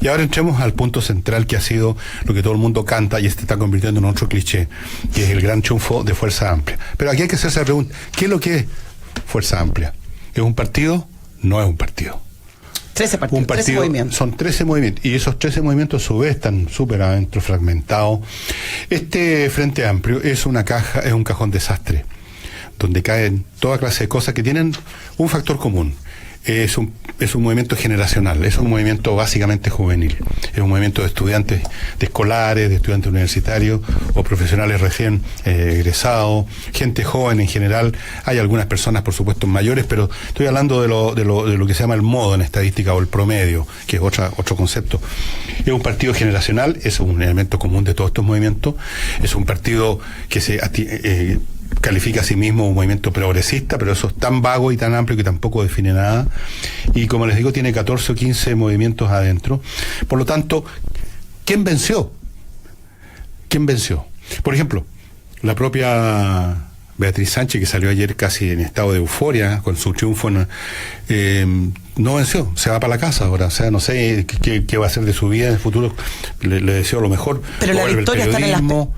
Y ahora entremos al punto central que ha sido lo que todo el mundo canta y se está convirtiendo en otro cliché, que es el gran triunfo de Fuerza Amplia. Pero aquí hay que hacerse la pregunta, ¿qué es lo que es Fuerza Amplia? ¿Es un partido? No es un partido. 13 partidos, 13 movimientos. Son 13 movimientos, y esos 13 movimientos a su vez están súper adentro, fragmentados. Este Frente Amplio es una caja, es un cajón desastre, donde caen toda clase de cosas que tienen un factor común. Es un movimiento generacional, es un movimiento básicamente juvenil, es un movimiento de estudiantes, de escolares, de estudiantes universitarios o profesionales recién egresados, gente joven en general. Hay algunas personas, por supuesto, mayores, pero estoy hablando de lo que se llama el modo en estadística, o el promedio, que es otro concepto. Es un partido generacional, es un elemento común de todos estos movimientos. Es un partido que se califica a sí mismo un movimiento progresista, pero eso es tan vago y tan amplio que tampoco define nada. Y como les digo, tiene 14 o 15 movimientos adentro. Por lo tanto, ¿quién venció? ¿Quién venció? Por ejemplo, la propia Beatriz Sánchez, que salió ayer casi en estado de euforia con su triunfo, no venció, se va para la casa ahora. O sea, no sé qué va a hacer de su vida en el futuro. Le deseo lo mejor. Pero la victoria está en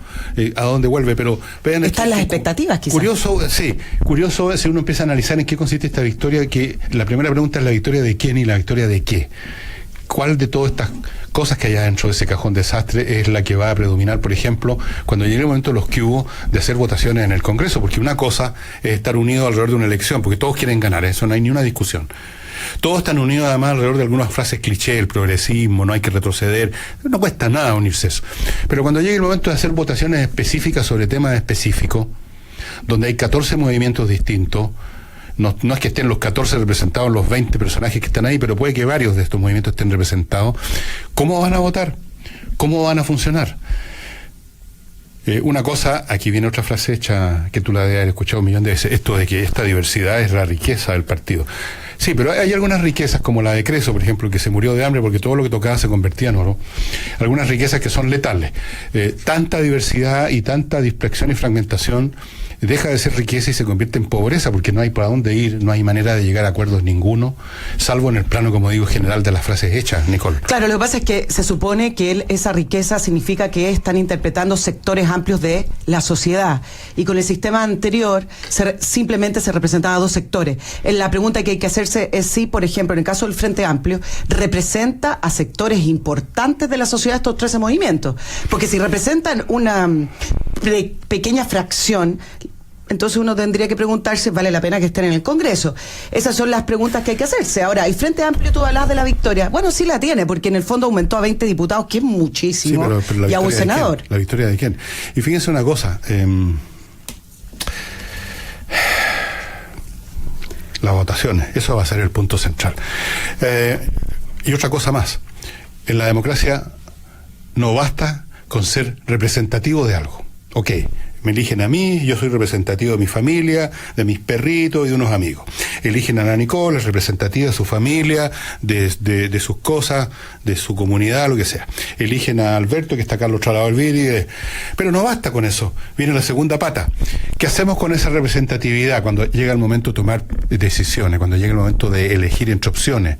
a dónde vuelve, pero vean, están las expectativas, quizás. Curioso si uno empieza a analizar en qué consiste esta victoria, que la primera pregunta es: ¿la victoria de quién y la victoria de qué? ¿Cuál de todas estas cosas que hay dentro de ese cajón desastre es la que va a predominar, por ejemplo, cuando llegue el momento de los que hubo de hacer votaciones en el Congreso? Porque una cosa es estar unidos alrededor de una elección, porque todos quieren ganar, eso no hay ni una discusión. Todos están unidos además alrededor de algunas frases cliché: el progresismo, no hay que retroceder. No cuesta nada unirse a eso. Pero cuando llegue el momento de hacer votaciones específicas sobre temas específicos, donde hay 14 movimientos distintos, no es que estén los 14 representados, los 20 personajes que están ahí, pero puede que varios de estos movimientos estén representados. ¿Cómo van a votar? ¿Cómo van a funcionar? Una cosa, aquí viene otra frase hecha que tú la debes haber escuchado un millón de veces, esto de que esta diversidad es la riqueza del partido. Sí, pero hay algunas riquezas, como la de Creso, por ejemplo, que se murió de hambre porque todo lo que tocaba se convertía en oro. Algunas riquezas que son letales. Tanta diversidad y tanta dispersión y fragmentación deja de ser riqueza y se convierte en pobreza, porque no hay para dónde ir, no hay manera de llegar a acuerdos ninguno, salvo en el plano, como digo, general de las frases hechas, Nicole. Claro, lo que pasa es que se supone que esa riqueza significa que están interpretando sectores amplios de la sociedad, y con el sistema anterior simplemente se representaban 2 sectores. La pregunta que hay que hacerse es si, por ejemplo, en el caso del Frente Amplio, representa a sectores importantes de la sociedad estos 13 movimientos, porque si representan una pequeña fracción, entonces uno tendría que preguntarse, ¿vale la pena que estén en el Congreso? Esas son las preguntas que hay que hacerse. Ahora, el Frente Amplio, tú hablas de la victoria. Bueno, sí la tiene, porque en el fondo aumentó a 20 diputados, que es muchísimo, sí, pero y a un senador. ¿La victoria de quién? Y fíjense una cosa, las votaciones, eso va a ser el punto central. Y otra cosa más, en la democracia no basta con ser representativo de algo. Ok, me eligen a mí, yo soy representativo de mi familia, de mis perritos y de unos amigos. Eligen a la Nicole, es representativa de su familia, de sus cosas, de su comunidad, lo que sea. Eligen a Alberto, que está acá al otro lado del vídeo. Pero no basta con eso. Viene la segunda pata. ¿Qué hacemos con esa representatividad cuando llega el momento de tomar decisiones, cuando llega el momento de elegir entre opciones?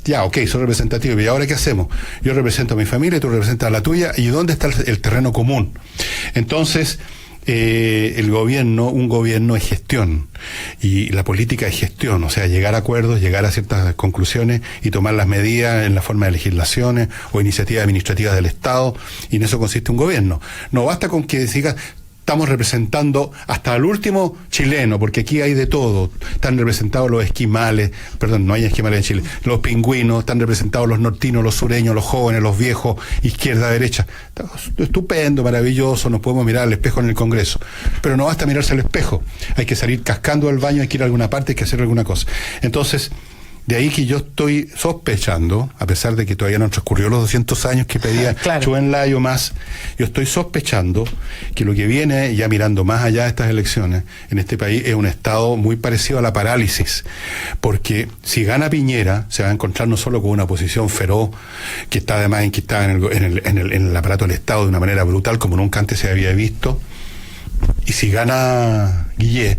Ya, ok, soy representativo, ¿y ahora qué hacemos? Yo represento a mi familia, tú representas a la tuya, ¿y dónde está el terreno común? Entonces, un gobierno es gestión, y la política es gestión, o sea, llegar a acuerdos, llegar a ciertas conclusiones y tomar las medidas en la forma de legislaciones o iniciativas administrativas del Estado, y en eso consiste un gobierno. No basta con que digas: estamos representando hasta el último chileno, porque aquí hay de todo. Están representados los esquimales, perdón, no hay esquimales en Chile, los pingüinos, están representados los nortinos, los sureños, los jóvenes, los viejos, izquierda, derecha. Estupendo, maravilloso, nos podemos mirar al espejo en el Congreso. Pero no basta mirarse al espejo, hay que salir cascando al baño, hay que ir a alguna parte, hay que hacer alguna cosa. Entonces, de ahí que yo estoy sospechando, a pesar de que todavía no transcurrió los 200 años que pedía Chuen Lai o más, yo estoy sospechando que lo que viene, ya mirando más allá de estas elecciones, en este país es un estado muy parecido a la parálisis, porque si gana Piñera, se va a encontrar no solo con una oposición feroz, que está además enquistada en el aparato del Estado de una manera brutal, como nunca antes se había visto, y si gana Guillé,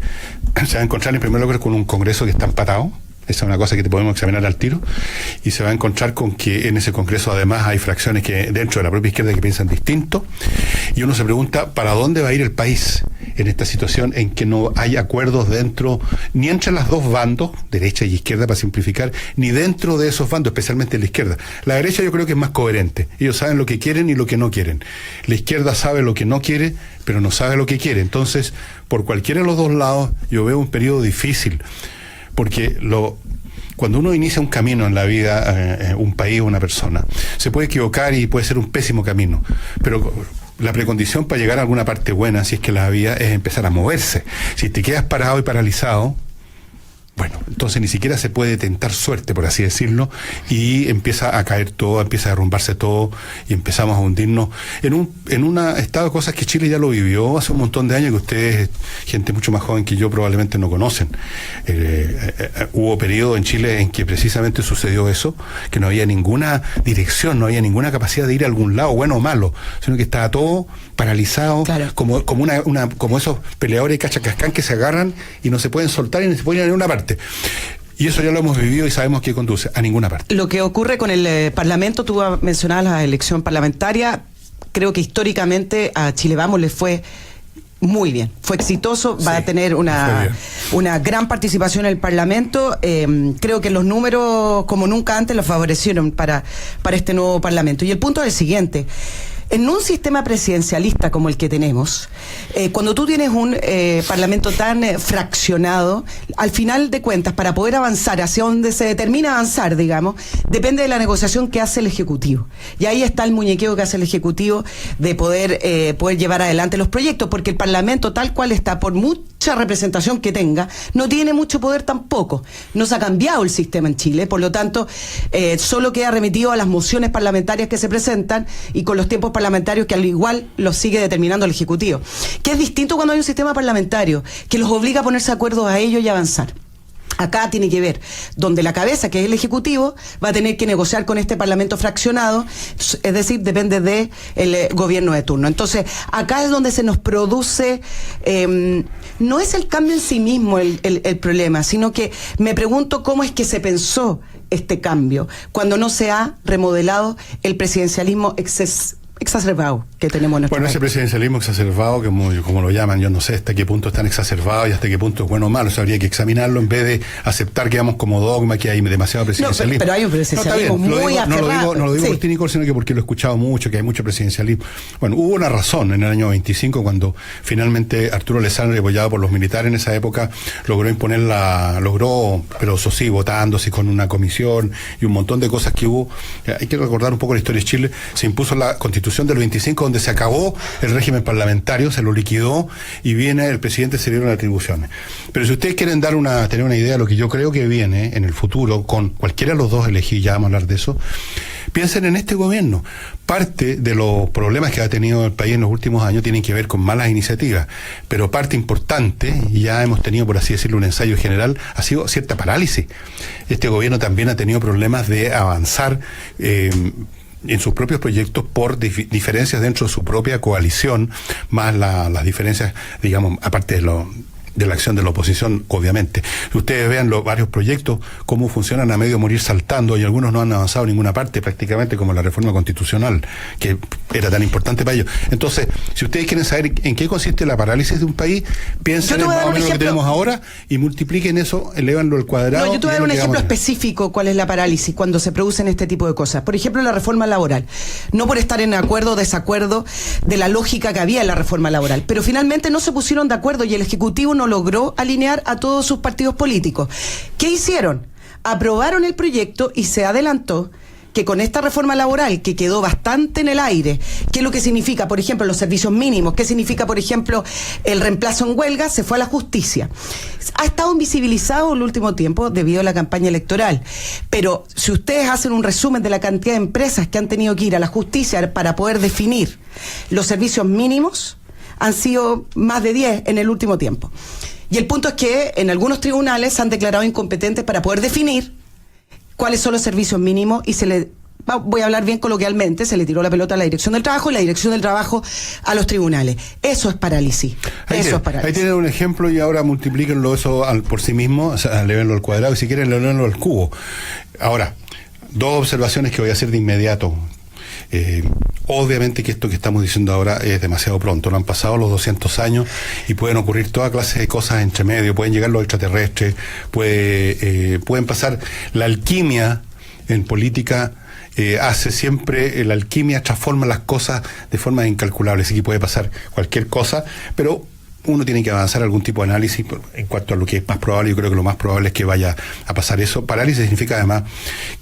se va a encontrar en primer lugar con un Congreso que está empatado, Esa es una cosa que te podemos examinar al tiro, y se va a encontrar con que en ese Congreso además hay fracciones que dentro de la propia izquierda que piensan distinto, y uno se pregunta ¿para dónde va a ir el país en esta situación en que no hay acuerdos dentro, ni entre los dos bandos, derecha y izquierda para simplificar, ni dentro de esos bandos, especialmente la izquierda? La derecha yo creo que es más coherente, ellos saben lo que quieren y lo que no quieren. La izquierda sabe lo que no quiere, pero no sabe lo que quiere. Entonces, por cualquiera de los dos lados, yo veo un periodo difícil. Porque cuando uno inicia un camino en la vida, un país, una persona, se puede equivocar y puede ser un pésimo camino, pero la precondición para llegar a alguna parte buena, si es que la había, es empezar a moverse. Si te quedas parado y paralizado, bueno, entonces ni siquiera se puede tentar suerte, por así decirlo, y empieza a caer todo, empieza a derrumbarse todo, y empezamos a hundirnos en un estado de cosas que Chile ya lo vivió hace un montón de años, que ustedes, gente mucho más joven que yo, probablemente no conocen. Hubo periodos en Chile en que precisamente sucedió eso, que no había ninguna dirección, no había ninguna capacidad de ir a algún lado, bueno o malo, sino que estaba todo paralizado, claro, como esos peleadores de cachacascán que se agarran y no se pueden soltar y no se pueden ir a ninguna parte. Y eso ya lo hemos vivido y sabemos que conduce a ninguna parte. Lo que ocurre con el Parlamento, tú mencionabas la elección parlamentaria, creo que históricamente a Chile Vamos le fue muy bien, fue exitoso, va a tener una gran participación en el Parlamento. Creo que los números como nunca antes los favorecieron para este nuevo Parlamento. Y el punto es el siguiente: en un sistema presidencialista como el que tenemos, cuando tú tienes un parlamento tan fraccionado, al final de cuentas, para poder avanzar hacia donde se determina avanzar, digamos, depende de la negociación que hace el Ejecutivo. Y ahí está el muñequeo que hace el Ejecutivo de poder llevar adelante los proyectos, porque el Parlamento, tal cual está, por mucha representación que tenga, no tiene mucho poder tampoco. No se ha cambiado el sistema en Chile, por lo tanto, solo queda remitido a las mociones parlamentarias que se presentan y con los tiempos parlamentarios que al igual los sigue determinando el Ejecutivo. Que es distinto cuando hay un sistema parlamentario que los obliga a ponerse de acuerdo a ellos y avanzar. Acá tiene que ver donde la cabeza, que es el Ejecutivo, va a tener que negociar con este Parlamento fraccionado, es decir, depende del gobierno de turno. Entonces, acá es donde se nos produce, no es el cambio en sí mismo el problema, sino que me pregunto cómo es que se pensó este cambio, cuando no se ha remodelado el presidencialismo exacerbado que tenemos en nuestro país. Ese presidencialismo exacerbado, como lo llaman, yo no sé hasta qué punto es tan exacerbado y hasta qué punto es bueno o malo. Eso habría que examinarlo en vez de aceptar que vamos como dogma, que hay demasiado presidencialismo. Pero hay un presidencialismo muy aferrado. No lo digo por ti, Nicole, sino que porque lo he escuchado mucho, que hay mucho presidencialismo. Bueno, hubo una razón en el año 25 cuando finalmente Arturo Alessandri, apoyado por los militares en esa época, logró imponer pero eso sí, votándose con una comisión y un montón de cosas que hubo. Hay que recordar un poco la historia de Chile. Se impuso la Constitución del 25, donde se acabó el régimen parlamentario, se lo liquidó y viene el presidente, se dieron atribuciones. Pero si ustedes quieren tener una idea de lo que yo creo que viene en el futuro, con cualquiera de los dos elegidos, ya vamos a hablar de eso, piensen en este gobierno. Parte de los problemas que ha tenido el país en los últimos años tienen que ver con malas iniciativas, pero parte importante, y ya hemos tenido, por así decirlo, un ensayo general, ha sido cierta parálisis. Este gobierno también ha tenido problemas de avanzar en sus propios proyectos por diferencias dentro de su propia coalición, más las diferencias, digamos, aparte de la acción de la oposición, obviamente. Si ustedes vean varios proyectos, cómo funcionan a medio morir saltando, y algunos no han avanzado en ninguna parte, prácticamente, como la reforma constitucional, que era tan importante para ellos. Entonces, si ustedes quieren saber en qué consiste la parálisis de un país, piensen en más o menos lo que tenemos ahora y multipliquen eso, elévanlo al cuadrado. Yo te voy a dar un ejemplo específico cuál es la parálisis cuando se producen este tipo de cosas. Por ejemplo, la reforma laboral. No por estar en acuerdo o desacuerdo de la lógica que había en la reforma laboral, pero finalmente no se pusieron de acuerdo y el Ejecutivo no logró alinear a todos sus partidos políticos. ¿Qué hicieron? Aprobaron el proyecto y se adelantó que con esta reforma laboral, que quedó bastante en el aire, ¿qué es lo que significa, por ejemplo, los servicios mínimos? ¿Qué significa, por ejemplo, el reemplazo en huelga? Se fue a la justicia. Ha estado invisibilizado en el último tiempo debido a la campaña electoral. Pero si ustedes hacen un resumen de la cantidad de empresas que han tenido que ir a la justicia para poder definir los servicios mínimos, han sido más de 10 en el último tiempo. Y el punto es que en algunos tribunales se han declarado incompetentes para poder definir cuáles son los servicios mínimos y se le voy a hablar bien coloquialmente, se le tiró la pelota a la Dirección del Trabajo y la Dirección del Trabajo a los tribunales. Eso es parálisis. Ahí tienen un ejemplo y ahora multiplíquenlo eso por sí mismo, o sea, levenlo al cuadrado y si quieren levenlo al cubo. Ahora, dos observaciones que voy a hacer de inmediato. Obviamente que esto que estamos diciendo ahora es demasiado pronto, no han pasado los 200 años y pueden ocurrir toda clase de cosas entre medio, pueden llegar los extraterrestres, pueden pasar. La alquimia en política hace siempre, la alquimia transforma las cosas de forma incalculable, así que puede pasar cualquier cosa, pero uno tiene que avanzar algún tipo de análisis en cuanto a lo que es más probable. Yo creo que lo más probable es que vaya a pasar eso. Parálisis significa además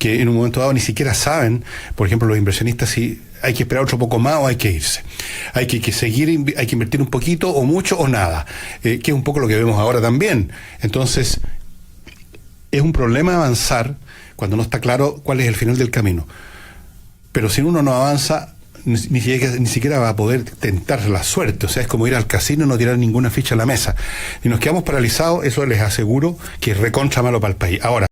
que en un momento dado ni siquiera saben, por ejemplo, los inversionistas, si hay que esperar otro poco más o hay que irse. Hay que seguir, hay que invertir un poquito o mucho o nada, que es un poco lo que vemos ahora también. Entonces, es un problema avanzar cuando no está claro cuál es el final del camino. Pero si uno no avanza, ni siquiera va a poder tentar la suerte. O sea, es como ir al casino y no tirar ninguna ficha a la mesa. Y nos quedamos paralizados, eso les aseguro que es recontra malo para el país. Ahora,